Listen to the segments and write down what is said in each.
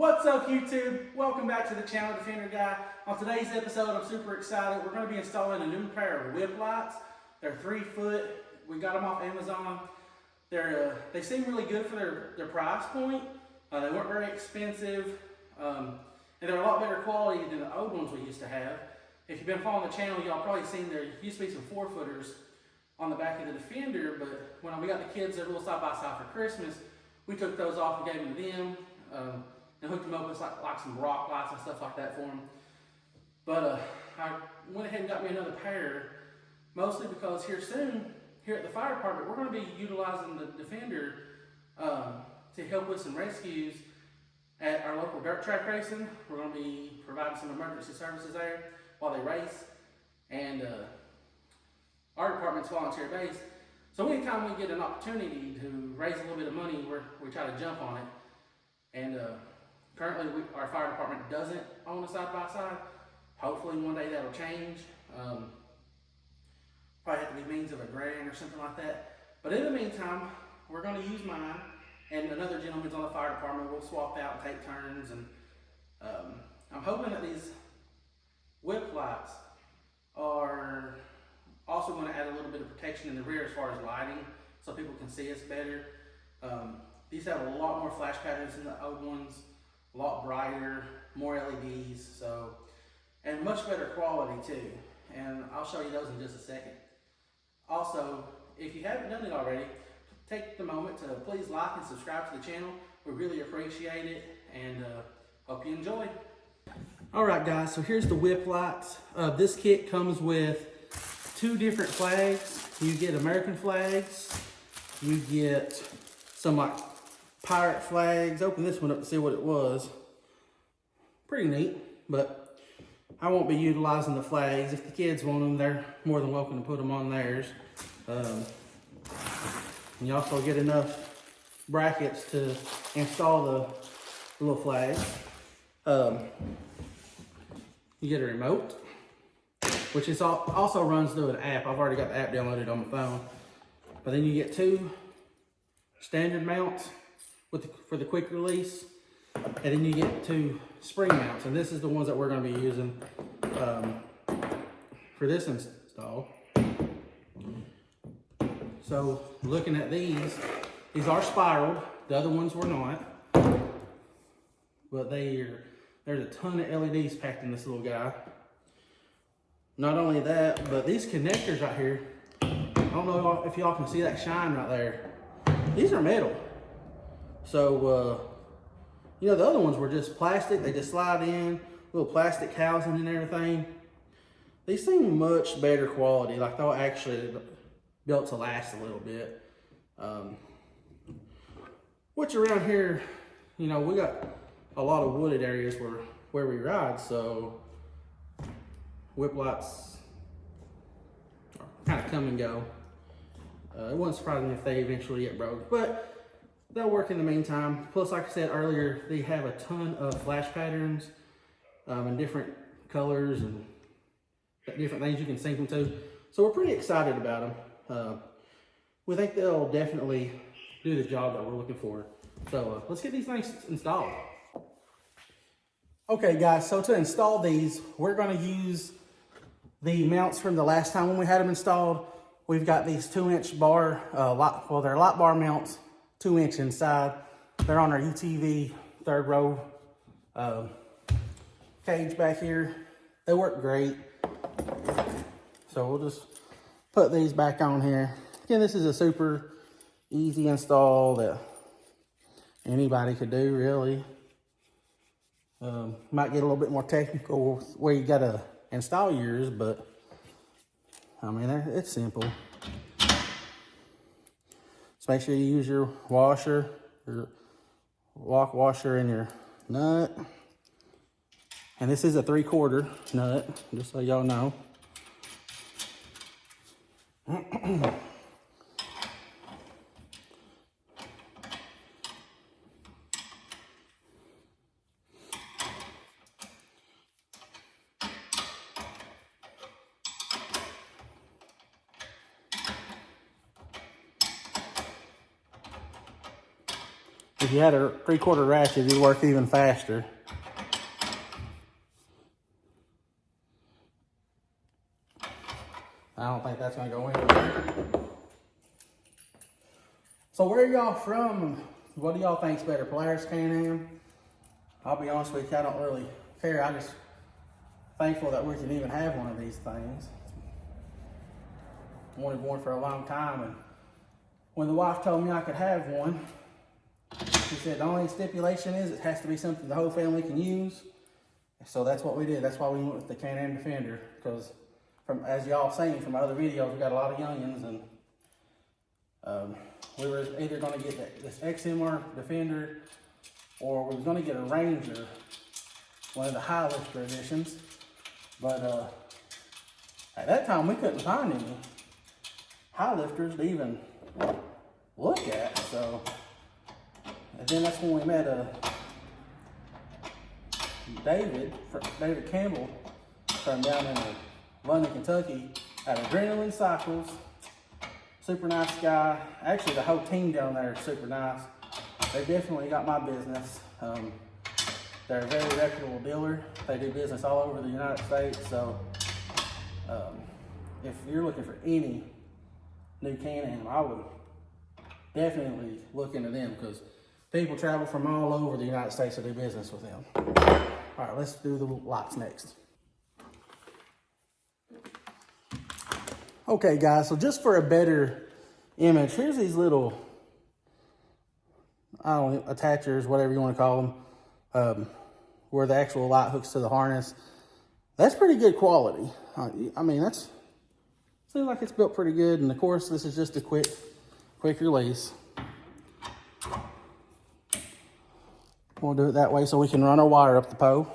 What's up, YouTube? Welcome back to the channel, Defender Guy. On today's episode, I'm super excited. We're going to be installing a new pair of whip lights. They're 3 foot. We got them off Amazon. They seem really good for their price point. They weren't very expensive, and they're a lot better quality than the old ones we used to have. If you've been following the channel, y'all probably seen there used to be some 4-footers on the back of the Defender, but when we got the kids their little side-by-side for Christmas, we took those off and gave them to them. And hooked them up with like some rock lights and stuff like that for them. But I went ahead and got me another pair, mostly because here at the fire department, we're going to be utilizing the Defender to help with some rescues at our local dirt track racing. We're going to be providing some emergency services there while they race, and our department's volunteer based. So anytime we get an opportunity to raise a little bit of money, we try to jump on it. And currently, our fire department doesn't own a side-by-side. Hopefully one day that'll change. Probably have to be means of a grant or something like that. But in the meantime, we're going to use mine, and another gentleman's on the fire department. We'll swap out and take turns. And I'm hoping that these whip lights are also going to add a little bit of protection in the rear as far as lighting, so people can see us better. These have a lot more flash patterns than the old ones, a lot brighter, more LEDs, and much better quality too. And I'll show you those in just a second. Also, if you haven't done it already, take the moment to please like and subscribe to the channel. We really appreciate it, and hope you enjoy. All right, guys, so here's the whip lights. This kit comes with 2 different flags. You get American flags, you get some like pirate flags. Open this one up to see what it was. Pretty neat, but I won't be utilizing the flags. If the kids want them, they're more than welcome to put them on theirs. And you also get enough brackets to install the little flags. You get a remote, which is also runs through an app. I've already got the app downloaded on my phone. But then you get 2 standard mounts for the quick release, and then you get 2 spring mounts, and this is the ones that we're going to be using for this install. So looking at these are spiraled. The other ones were not, but there's a ton of LEDs packed in this little guy. Not only that, but these connectors right here, I don't know if y'all can see that shine right there. These are metal. So, you know, the other ones were just plastic. They just slide in, little plastic housing and everything. These seem much better quality. Like they'll actually built to last a little bit. Which around here, you know, we got a lot of wooded areas where we ride, so whip lights kind of come and go. It wouldn't surprise me if they eventually get broke, but they'll work in the meantime. Plus, like I said earlier, they have a ton of flash patterns and different colors and different things you can sync them to. So we're pretty excited about them. We think they'll definitely do the job that we're looking for. So let's get these things installed. Okay, guys, so to install these, we're going to use the mounts from the last time when we had them installed. We've got these 2-inch bar, they're light bar mounts, 2-inch inside. They're on our UTV 3rd row cage back here. They work great. So we'll just put these back on here. Again, this is a super easy install that anybody could do, really. Might get a little bit more technical where you gotta install yours, but I mean, it's simple. Just make sure you use your washer, your lock washer, and your nut. And this is a 3/4 nut, just so y'all know. If you had a 3/4 ratchet, it'd work even faster. I don't think that's gonna go anywhere. So where are y'all from? What do y'all think's better, Polaris, Canam? I'll be honest with you, I don't really care. I'm just thankful that we can even have one of these things. I wanted one for a long time, and when the wife told me I could have one, she said the only stipulation is it has to be something the whole family can use. So that's what we did. That's why we went with the Canam Defender, because from, as y'all seen from my other videos, we got a lot of youngins, and we were either going to get this XMR Defender, or we was going to get a Ranger, one of the high lifter editions. But at that time, we couldn't find any high lifters to even look at. So, and then that's when we met David Campbell from down in London, Kentucky, at Adrenaline Cycles. Super nice guy. Actually, the whole team down there is super nice. They definitely got my business. They're a very reputable dealer. They do business all over the United States. So if you're looking for any new Can-Am, I would definitely look into them, because people travel from all over the United States to do business with them. All right, let's do the lights next. Okay guys, so just for a better image, here's these little, I don't know, attachers, whatever you want to call them, where the actual light hooks to the harness. That's pretty good quality. I mean, that's, seems like it's built pretty good. And of course, this is just a quick release. We'll do it that way so we can run our wire up the pole.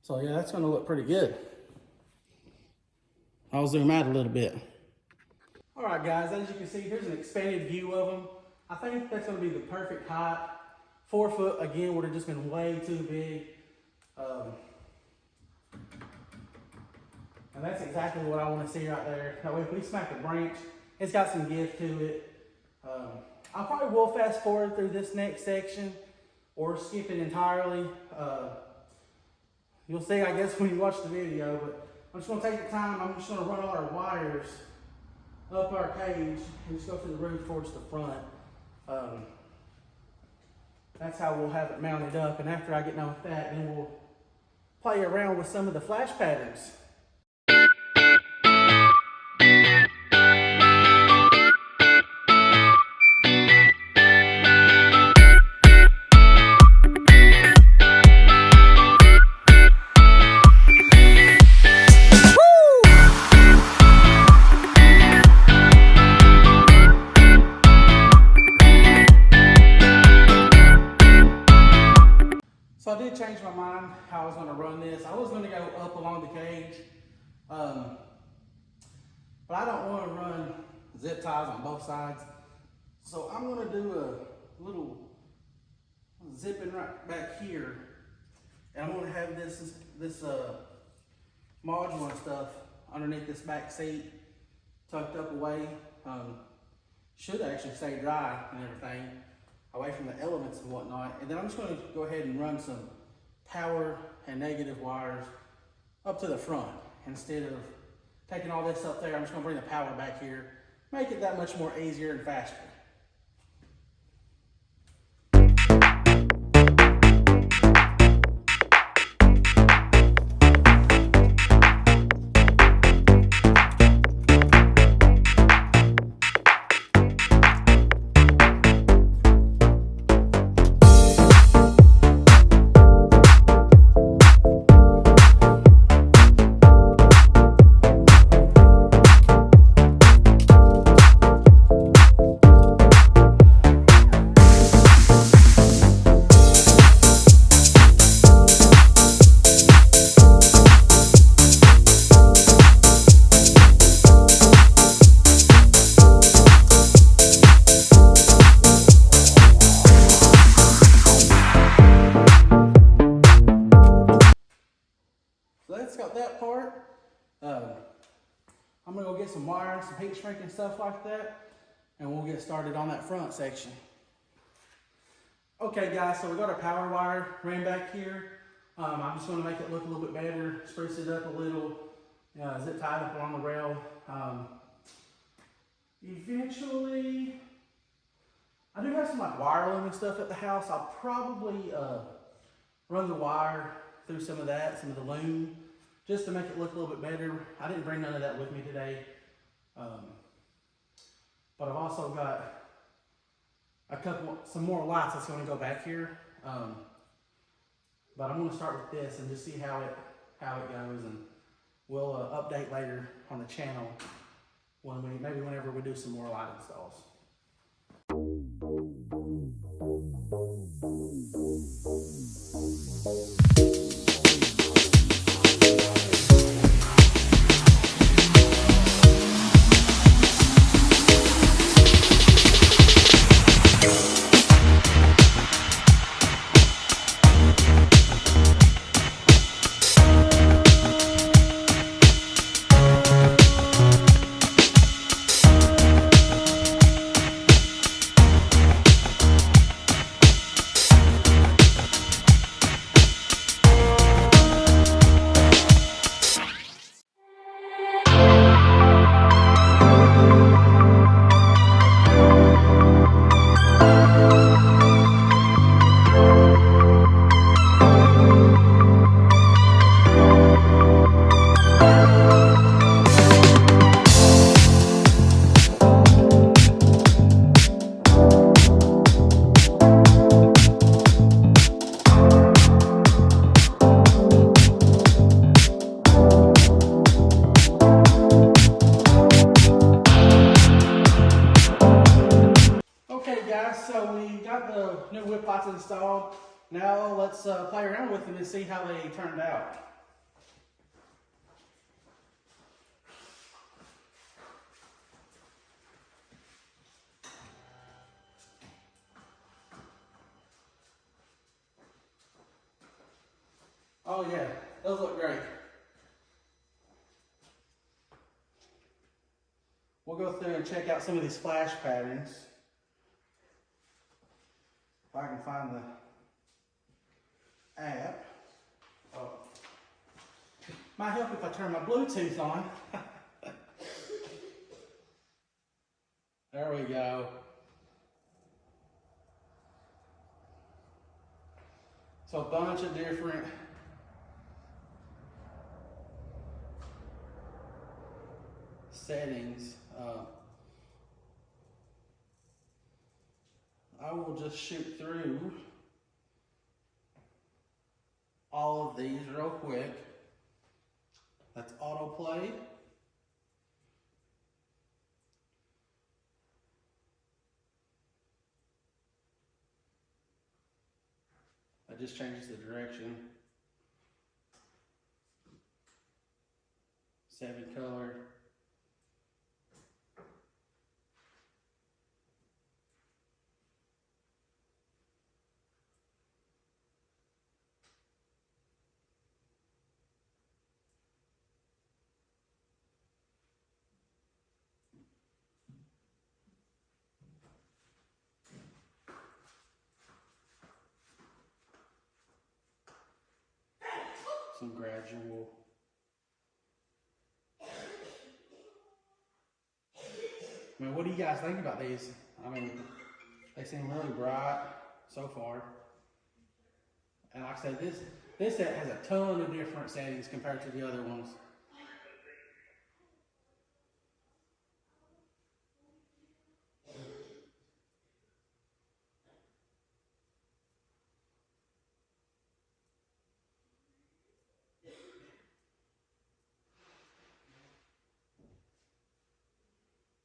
So yeah, that's gonna look pretty good. I'll zoom out a little bit. All right guys, as you can see, here's an expanded view of them. I think that's gonna be the perfect height. 4 foot, again, would have just been way too big. And that's exactly what I wanna see right there. That way if we smack a branch, it's got some give to it. I probably will fast forward through this next section or skip it entirely. You'll see, I guess, when you watch the video, but I'm just gonna take the time, I'm just gonna run all our wires up our cage and just go through the roof towards the front. That's how we'll have it mounted up, and after I get done with that, then we'll play around with some of the flash patterns. So I did change my mind how I was going to run this. I was going to go up along the cage, but I don't want to run zip ties on both sides. So I'm going to do a little zipping right back here, and I'm going to have this module and stuff underneath this back seat, tucked up away. Should actually stay dry and everything, away from the elements and whatnot. And then I'm just going to go ahead and run some power and negative wires up to the front. Instead of taking all this up there, I'm just going to bring the power back here, make it that much more easier and faster. I'm gonna go get some wire and some heat shrink and stuff like that, and we'll get started on that front section. Okay guys, so we got our power wire ran back here. I'm just gonna make it look a little bit better, spruce it up a little, zip tied up along the rail. Eventually, I do have some like wire loom and stuff at the house. I'll probably run the wire through some of that, some of the loom, just to make it look a little bit better. I didn't bring none of that with me today. But I've also got some more lights that's gonna go back here. But I'm gonna start with this and just see how it goes, and we'll update later on the channel maybe whenever we do some more light installs. So we got the new whip lights installed. Now let's play around with them and see how they turned out. Oh yeah, those look great. We'll go through and check out some of these flash patterns. If I can find the app. Oh. Might help if I turn my Bluetooth on. There we go. So a bunch of different settings. I will just shoot through all of these real quick. That's autoplay. That just changes the direction. 7 color. Some gradual. I mean, what do you guys think about these? I mean, they seem really bright so far. And like I said, this set has a ton of different settings compared to the other ones.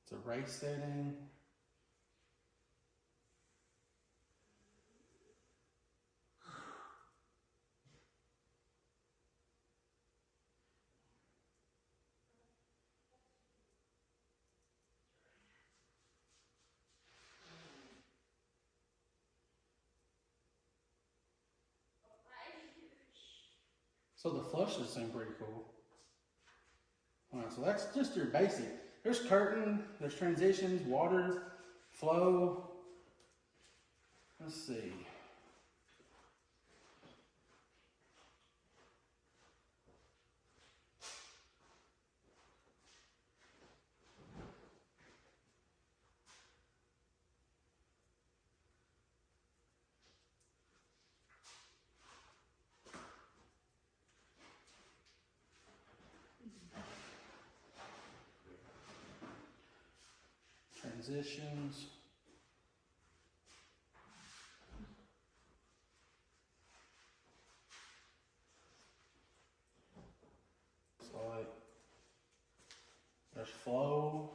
It's a race setting. So the flushes seem pretty cool. Alright, so that's just your basic. There's curtain, there's transitions, water, flow. Let's see. Transitions. So like, there's flow.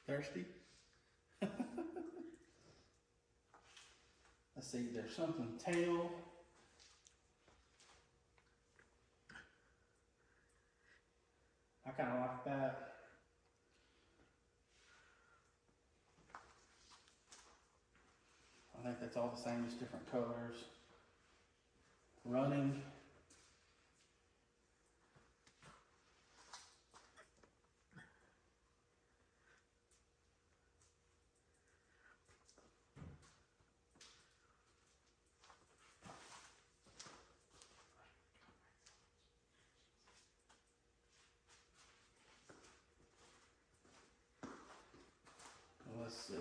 Thirsty? Let's see, there's something tail. I kind of like that. I think that's all the same, just different colors. Running. Let's see.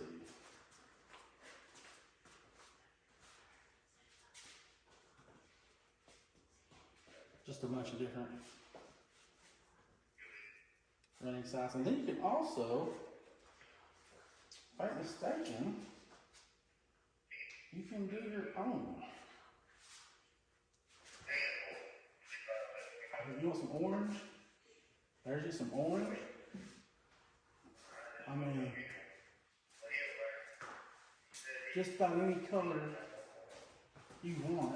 Just a bunch of different running styles. And then you can also, if I'm not mistaken, you can do your own. You want some orange? There's just some orange. I mean, just about any color you want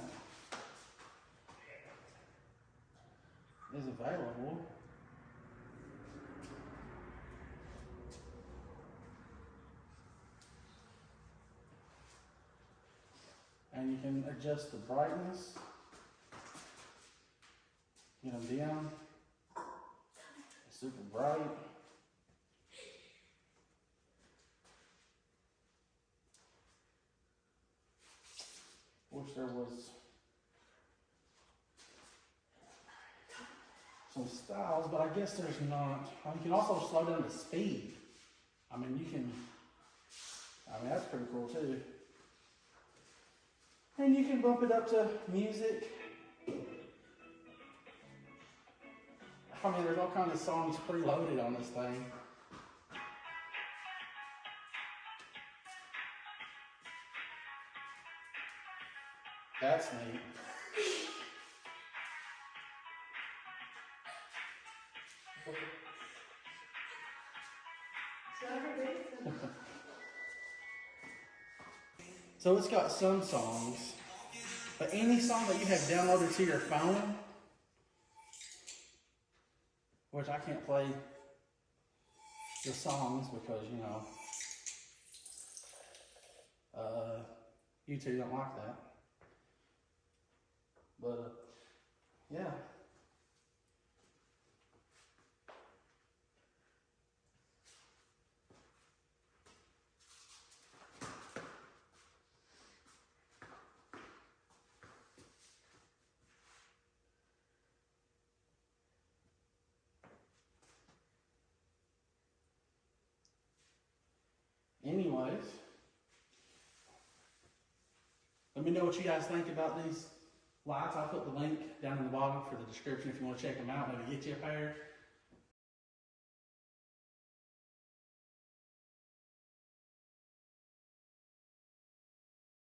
is available. And you can adjust the brightness, get them dim, it's super bright. Wish there was some styles, but I guess there's not. You can also slow down the speed. I mean, that's pretty cool too. And you can bump it up to music. I mean, there's all kinds of songs preloaded on this thing. That's neat. So it's got some songs, but any song that you have downloaded to your phone, which I can't play the songs because, you know, YouTube don't like that. But, yeah. Anyways, let me know what you guys think about these lights. I'll put the link down in the bottom for the description if you want to check them out, maybe get you a pair.